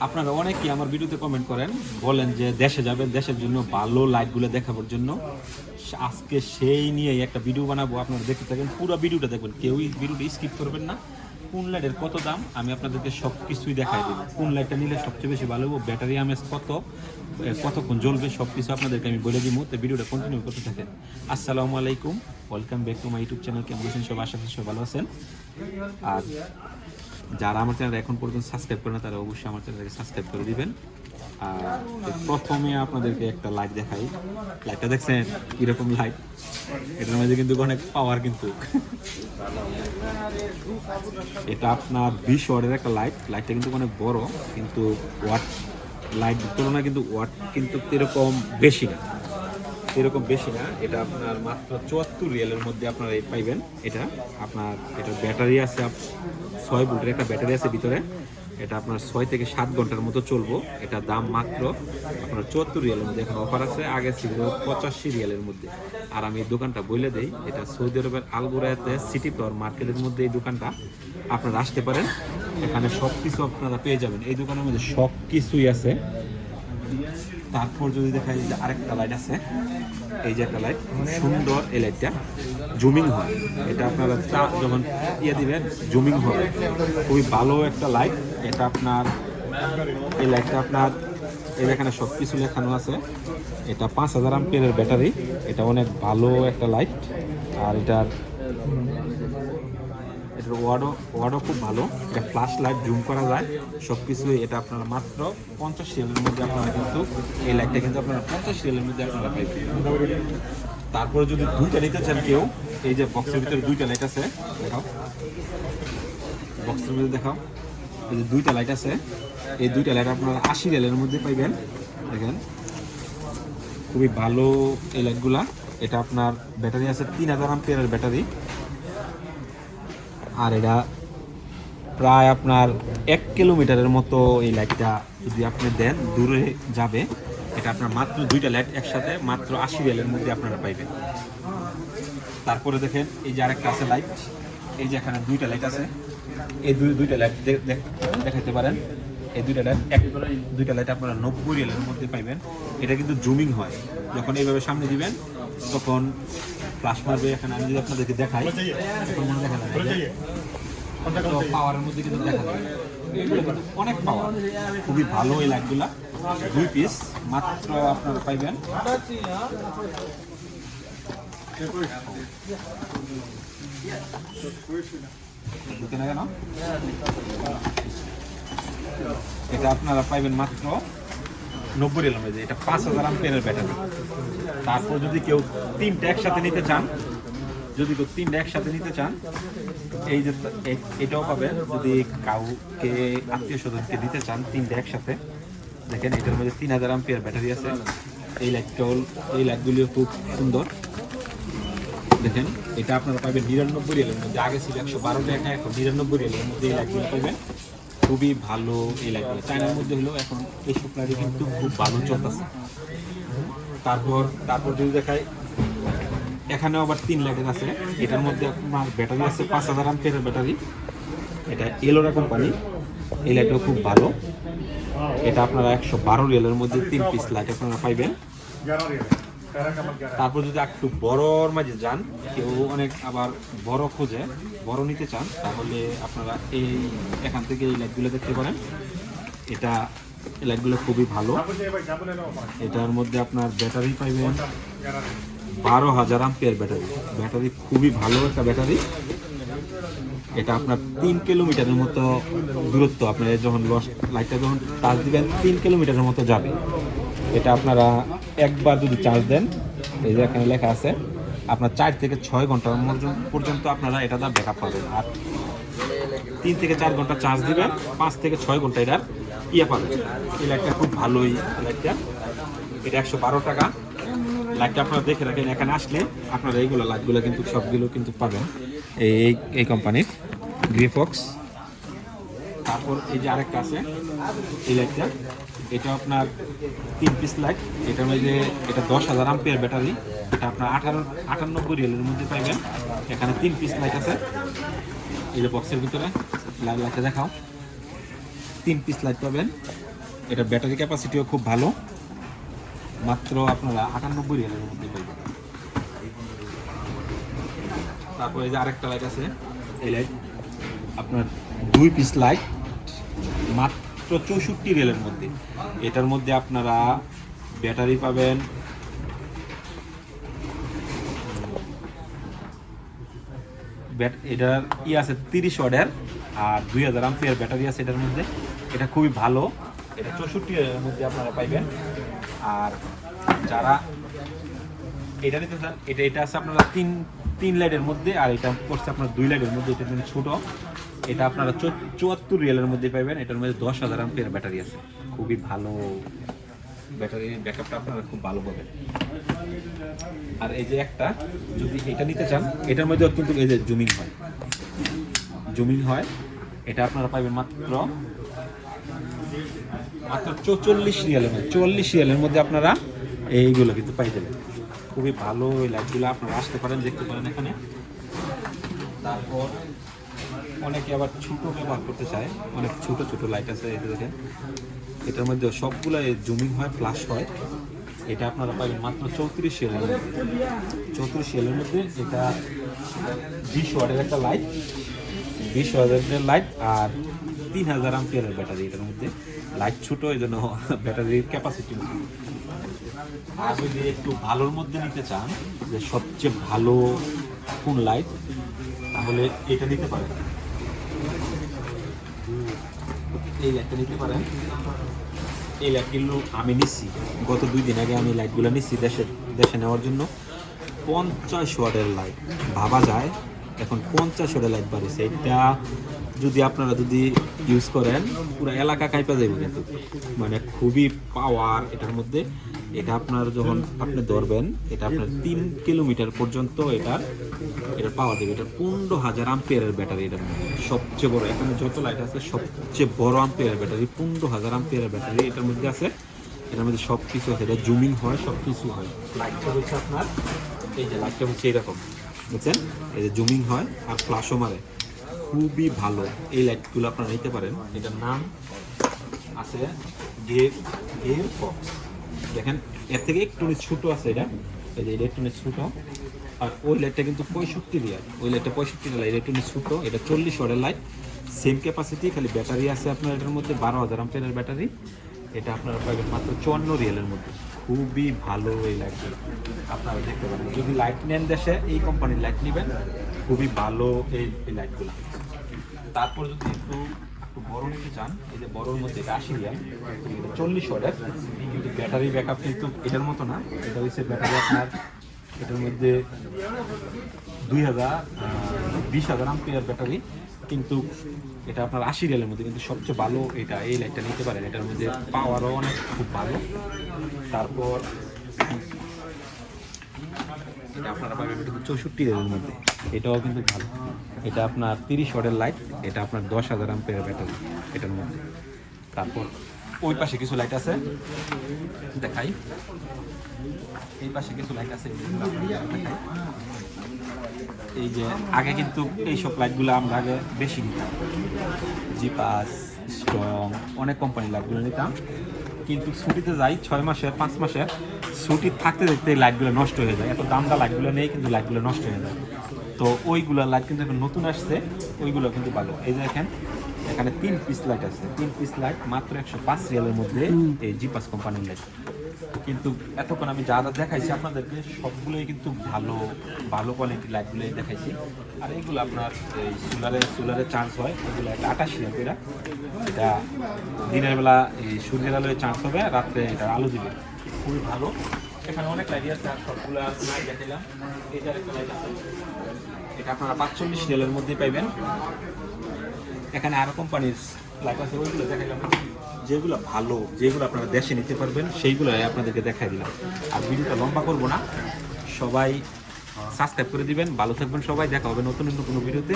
আপনারা অনেকেই আমার ভিডিওতে কমেন্ট করেন, বলেন যে দেশে যাবেন, দেশের জন্য ভালো লাইটগুলো দেখাবার জন্য। আজকে সেই নিয়ে একটা ভিডিও বানাবো, আপনারা দেখতে থাকেন, পুরো ভিডিওটা দেখবেন, কেউই ভিডিওটা স্কিপ করবেন না। কোন লাইটের কত দাম আমি আপনাদেরকে সব কিছুই দেখাই দেবো। কোন লাইটটা নিলে সবচেয়ে বেশি ভালো হবে, ব্যাটারি এমএস কত, কতক্ষণ জ্বলবে, সব কিছু আপনাদেরকে আমি বলে দিব। তো ভিডিওটা কন্টিনিউ করতে থাকেন। আসসালামু আলাইকুম, welcome back to my YouTube channel. কেমন আছেন সব? আশা করি সব ভালো আছেন। আর যারা আমার চ্যানেল এখন পর্যন্ত সাবস্ক্রাইব করে না, তারা অবশ্যই আমার চ্যানেলকে সাবস্ক্রাইব করে দিবেন। আর প্রথমে আপনাদেরকে একটা লাইট দেখাই। লাইটটা দেখছেন কীরকম লাইট? এটার মধ্যে কিন্তু অনেক পাওয়ার, কিন্তু এটা আপনার 20 ওয়াটের একটা লাইট। লাইটটা কিন্তু অনেক বড়, কিন্তু ওয়াট লাইটের তুলনায় কিন্তু ওয়াট কিন্তু এরকম বেশি না, এরকম বেশি না। এটা আপনার মাত্র 74 রিয়ালের মধ্যে আপনারা পাইবেন। এটা আপনার এটা ব্যাটারি আছে 6 ভোল্টের একটা ব্যাটারি আছে ভিতরে। এটা আপনার 6 থেকে 7 ঘন্টার মতো চলবো। এটা দাম মাত্র আপনার 74 রিয়ালের মধ্যে। এখন অফার আছে, আগে ছিল 85 রিয়ালের মধ্যে। আর আমি এই দোকানটা বলে দেই, এটা সৌদি আরবের আলগোরাতে সিটি ফ্লাওয়ার মার্কেটের মধ্যে এই দোকানটা। আপনারা আসতে পারেন, এখানে সব কিছু আপনারা পেয়ে যাবেন। এই দোকানের মধ্যে সব কিছুই আছে। তারপর যদি দেখাই, যে আরেকটা লাইট আছে, এই যে একটা লাইট সুন্দর, এই লাইটটা জুমিং হয়। এটা আপনারা যখন দিবেন জুমিং হবে, খুবই ভালো একটা লাইট। এটা আপনার এই লাইটটা আপনার এখানে সব কিছু লেখানো আছে। এটা 5000 অ্যাম্পিয়ারের ব্যাটারি। এটা অনেক ভালো একটা লাইট। আর এটার ওয়ার্ডও খুব ভালো। এটা ফ্ল্যাশ লাইট, জুম করা যায় সব কিছুই। এটা আপনারা মাত্র 50 রিয়ালের মধ্যে আপনারা কিন্তু এই লাইটটা কিন্তু আপনারা 50 রিয়ালের মধ্যে আপনারা পাইবেন। তারপরে যদি দুইটা নিতে চান কেউ, এই যে বক্সের ভিতরে দুইটা লাইট আছে, দেখাও, বক্সের মধ্যে দেখাও, এই যে দুইটা লাইট আছে। এই দুইটা লাইট আপনারা 80 রিয়ালের মধ্যে পাইবেন। দেখেন খুবই ভালো এই লাইটগুলা। এটা আপনার ব্যাটারি আছে 3000 অ্যাম্পিয়ারের ব্যাটারি। আর এটা প্রায় আপনার 1 কিলোমিটারের মতো এই লাইটটা যদি আপনি দেন দূরে যাবে। এটা আপনার মাত্র দুইটা লাইট একসাথে মাত্র 80 রিয়ালের মধ্যে আপনারা পাইবেন। তারপরে দেখেন, এই যে আরেকটা আছে লাইট, এই যে এখানে দুইটা লাইট আছে। এই দুইটা লাইট দেখাতে পারেন। এই দুইটা লাইট আপনারা 90 রিয়ালের মধ্যে পাইবেন। এটা কিন্তু জুমিং হয়, যখন এইভাবে সামনে দিবেন তখন ফ্লাশ মারবে। এখানে আমি যদি আপনাদেরকে দেখাই, এখন মনে দেখা যায় পাওয়ারের মধ্যে কিন্তু দেখা যায় অনেক পাওয়ার। খুবই ভালো এই লাইটগুলা। 2 পিস মাত্র আপনারা পাইবেন। এটা আপনারা পাইবেন মাত্র 90 রিয়ালের মধ্যে। এটা 5000 অ্যাম্পিয়ারের ব্যাটারি। তারপর যদি কেউ তিনটা একসাথে নিতে চান, এই যে এটাও পাবেন। যদি কাউকে আত্মীয় স্বজনকে দিতে চান তিনটা একসাথে, দেখেন এটার মধ্যে 3000 অ্যাম্পিয়ার ব্যাটারি আছে। এই লাইটগুলিও খুব সুন্দর। দেখেন এটা আপনারা পাবেন 99 রিয়ালের মধ্যে। আগে ছিল 112 টাকা, এখন 99 রিয়ালের মধ্যে এই লাইটগুলো পাবেন। খুবই ভালো এই লাইটগুলো। চায়নার মধ্যে হলেও এখন এই শুকনারি কিন্তু খুব ভালো চলতেছে। তারপর যদি দেখাই, এখানেও আবার 3 লাইটের আছে। এটার মধ্যে আপনার ব্যাটারি আছে 5000 অ্যাম্পিয়ারের ব্যাটারি। এটা এলোরা কোম্পানি। এই লাইটও খুব ভালো। এটা আপনারা 112 রিয়ালের মধ্যে 3 পিস লাইট আপনারা পাইবেন। তারপর যদি একটু বড়র মাঝে যান, কেউ অনেক আবার বড় খোঁজে, বড় নিতে চান, তাহলে আপনারা এখান থেকে এই লাইটগুলো দেখতে পারেন। এই লাইটগুলো খুবই ভালো। এটার মধ্যে আপনার ব্যাটারি পাইবেন 12000 অ্যাম্পিয়ার ব্যাটারি। খুবই ভালো একটা ব্যাটারি। এটা আপনার 3 কিলোমিটারের মতো দূরত্ব, আপনার যখন লাইটটা যখন চার্জ দিবেন 3 কিলোমিটারের মতো যাবে। এটা আপনারা একবার যদি চার্জ দেন, এই যে এখানে লেখা আছে, আপনার 4 থেকে 6 ঘন্টা পর্যন্ত আপনারা এটা ব্যাকআপ পাবেন। আর 3 থেকে 4 ঘন্টা চার্জ দিবেন, 5 থেকে 6 ঘন্টা এটার পাবেন। এই লাইটটা খুব ভালোই লাইটটা। এটা 112 টাকা। লাইটটা আপনারা দেখে রাখেন, এখানে আসলে আপনারা লাইটগুলো কিন্তু সবগুলো কিন্তু পাবেন এই কোম্পানির গ্রিফক্স। তারপর এই যে আরেকটা আছে এই লাইটটা, এটা আপনার 3 পিস লাইট। এটার মধ্যে এটা 10000 অ্যাম্পিয়ার ব্যাটারি। এটা আপনার 98 রিয়ালের মধ্যে পাইবেন। এখানে 3 পিস লাইট আছে। এই যে বক্সের ভিতরে লাইটটা দেখাও, 3 পিস লাইট পাবেন। এটা ব্যাটারি ক্যাপাসিটিও খুব ভালো, মাত্র আপনারা 98 রিয়ালের মধ্যে পাইবেন। তারপরে এই যে আরেকটা লাইট আছে, এই লাইট আপনার 2 পিস লাইট মাত্র 64 রিয়ালের মধ্যে। এটার মধ্যে আপনারা ব্যাটারি পাবেন এটার আছে 30 ওয়াটের আর 2000 আম্পিয়ার ব্যাটারি আছে এটার মধ্যে। এটা খুবই ভালো, এটা 64 এর মধ্যে আপনারা পাইবেন। আর যারা এটা নিতে চান, এটা আছে আপনারা তিন লাইটের মধ্যে, আর এটা পড়ছে আপনার 2 লাইটের মধ্যে। এটা কিন্তু ছোট, এটা আপনারা 74 রিয়ালের মধ্যে পাইবেন। এটার মধ্যে 10,000 আম্পিয়ার ব্যাটারি আছে, খুবই ভালো ব্যাটারি ব্যাকআপটা আপনারা খুব ভালো পাবেন। আর এই যে একটা যদি এটা নিতে চান, এটার মধ্যে কিন্তু এই যে জুমিং হয়, এটা আপনারা পাইবেন মাত্র 44 রিয়ালের মধ্যে। 44 রিয়ালের মধ্যে আপনারা এইগুলো কিন্তু পাই যাবেন। খুবই ভালো এই লাইটগুলো, আপনারা আসতে পারেন, দেখতে পারেন এখানে। তারপর অনেকে আবার ছোট ব্যবহার করতে চায়, অনেক ছোট ছোট লাইট আছে, এটা দেখেন। এটার মধ্যে সবগুলো জুমিং হয়, ফ্ল্যাশ হয়। এটা আপনারা পাবেন মাত্র 34 রিয়ালের মধ্যে। 34 রিয়ালের মধ্যে এটা 20 ওয়াটের একটা লাইট, 20 ওয়াটের লাইট আর 3000 আম্পিয়ারের ব্যাটারি। এটার মধ্যে লাইট ছোট, এই জন্য ব্যাটারির ক্যাপাসিটি। আর যদি একটু ভালোর মধ্যে নিতে চান, যে সবচেয়ে ভালো কোন লাইট, তাহলে এটা নিতে পারেন, এই লাইটটা নিতে পারেন। এই লাইটগুলো আমি নিচ্ছি, গত 2 দিন আগে আমি লাইটগুলো নিচ্ছি দেশে নেওয়ার জন্য। 50 ওয়াটের লাইট, ভাবা যায় এখন 50 ওয়াটের লাইট বাড়িয়েছে। এটা আপনারা যদি ইউজ করেন, পুরো এলাকা কাইপা যাবে কিন্তু, মানে খুবই পাওয়ার এটার মধ্যে। এটা আপনার যখন আপনি ধরবেন, এটা আপনার 3 কিলোমিটার পর্যন্ত এটার পাওয়ার দেবে। এটা 15,000 আম্পিয়ারের ব্যাটারি। এটার মধ্যে সবচেয়ে বড়, এখানে যত লাইট আছে সবচেয়ে বড় আম্পিয়ারের ব্যাটারি, 15,000 আম্পিয়ারের ব্যাটারি এটার মধ্যে আছে। এটার মধ্যে সব কিছু আছে, এটা জুমিং হয়, সব কিছু হয়। লাইটটা হচ্ছে আপনার, এই যে লাইটটা হচ্ছে এরকম, বুঝছেন, এই যে জুমিং হয় আর ফ্ল্যাশও মারে, খুবই ভালো। এই লাইটগুলো আপনারা নিতে পারেন। এটার নাম আছে গিয়ার ফক্স। দেখেন এর থেকে একটু ছোট আছে এটা, এই যে ইলেকট্রনিক ছোট। আর ওই লাইটটা কিন্তু 65 রিয়াল, ওই লাইটটা 65 রিয়াল, ইলেকট্রনিক ছোট। এটা 40 ওয়াটের লাইট, সেম ক্যাপাসিটি, খালি ব্যাটারি আছে আপনার এটার মধ্যে 12,000 আম্পিয়ারের ব্যাটারি। এটা আপনারা পাবেন মাত্র 54 রিয়ালের মধ্যে। খুবই ভালো এই লাইটগুলো, আপনারা দেখতে পাবেন। যদি লাইট নেন দেশে, এই কোম্পানির লাইট নেবেন, খুবই ভালো এই লাইটগুলো। তারপর যদি একটু বড় নিতে চান, এই যে বড়োর মধ্যে এটা 80 রিয়াল, 40 ওয়াটের, কিন্তু ব্যাটারি ব্যাকআপ কিন্তু এটার মতো না। এটা হচ্ছে ব্যাটারি আপনার এটার মধ্যে 20,000 আম্পিয়ার ব্যাটারি, কিন্তু এটা আপনার 80 রিয়ালের মধ্যে। কিন্তু সবচেয়ে ভালো এটা, এই লাইটটা নিতে পারেন। এটার মধ্যে পাওয়ারও অনেক খুব ভালো। তারপর এটা আপনারা পাবেন 64 রিয়ালের মধ্যে, এটাও কিন্তু ভালো। এটা আপনার 30 ওয়াটের লাইট, এটা আপনার 10,000 আম্পিয়ার ব্যাটারি এটার মধ্যে। তারপর ওই পাশে কিছু লাইট আছে, দেখাই। এই পাশে কিছু লাইট আছে, এই যে আগে কিন্তু এইসব লাইটগুলো আমরা আগে বেশি নিতাম, জিপাস, স্ট্রং, অনেক কোম্পানির লাইটগুলো নিতাম। কিন্তু ছুটিতে যাই 6 মাসের 5 মাসের ছুটি থাকতে দেখতে এই লাইটগুলো নষ্ট হয়ে যায়। এত দামটা লাইটগুলো নেই, কিন্তু লাইটগুলো নষ্ট হয়ে যায়। তো ওইগুলো লাইট কিন্তু এখন নতুন আসছে, ওইগুলো কিন্তু ভালো। এই যে দেখেন এখানে 3 পিস লাইট আছে, 3 পিস লাইট মাত্র 105 রিয়ালের মধ্যে, এই জিপাস কোম্পানির লাইট। কিন্তু এতক্ষণ আমি যা যা দেখাইছি আপনাদেরকে, সবগুলোই কিন্তু ভালো ভালো কোয়ালিটির লাইটগুলোই দেখাইছি। আর এইগুলো আপনার এই সোলারে চার্জ হয়, এগুলো একটা 28 রিয়াল করে। এটা দিনের বেলা এই সূর্যের আলোয় চার্জ হবে, রাত্রে এটা আলো দিবে, খুবই ভালো। এখানে অনেক লাইট আছে, আর সবগুলো লাইট দেখাইলাম। এটার একটা লাইট আছে, এটা আপনারা 45 রিয়ালের মধ্যেই পাইবেন। এখানে আরও কোম্পানির লাইট আছে, ওইগুলো দেখাইলাম। যেগুলো ভালো, যেগুলো আপনারা দেশে নিতে পারবেন, সেইগুলো আপনাদেরকে দেখাই দিলাম। আর ভিডিওটা লম্বা করবো না, সবাই সাবস্ক্রাইব করে দিবেন। ভালো থাকবেন সবাই, দেখা হবে নতুন কোনো ভিডিওতে।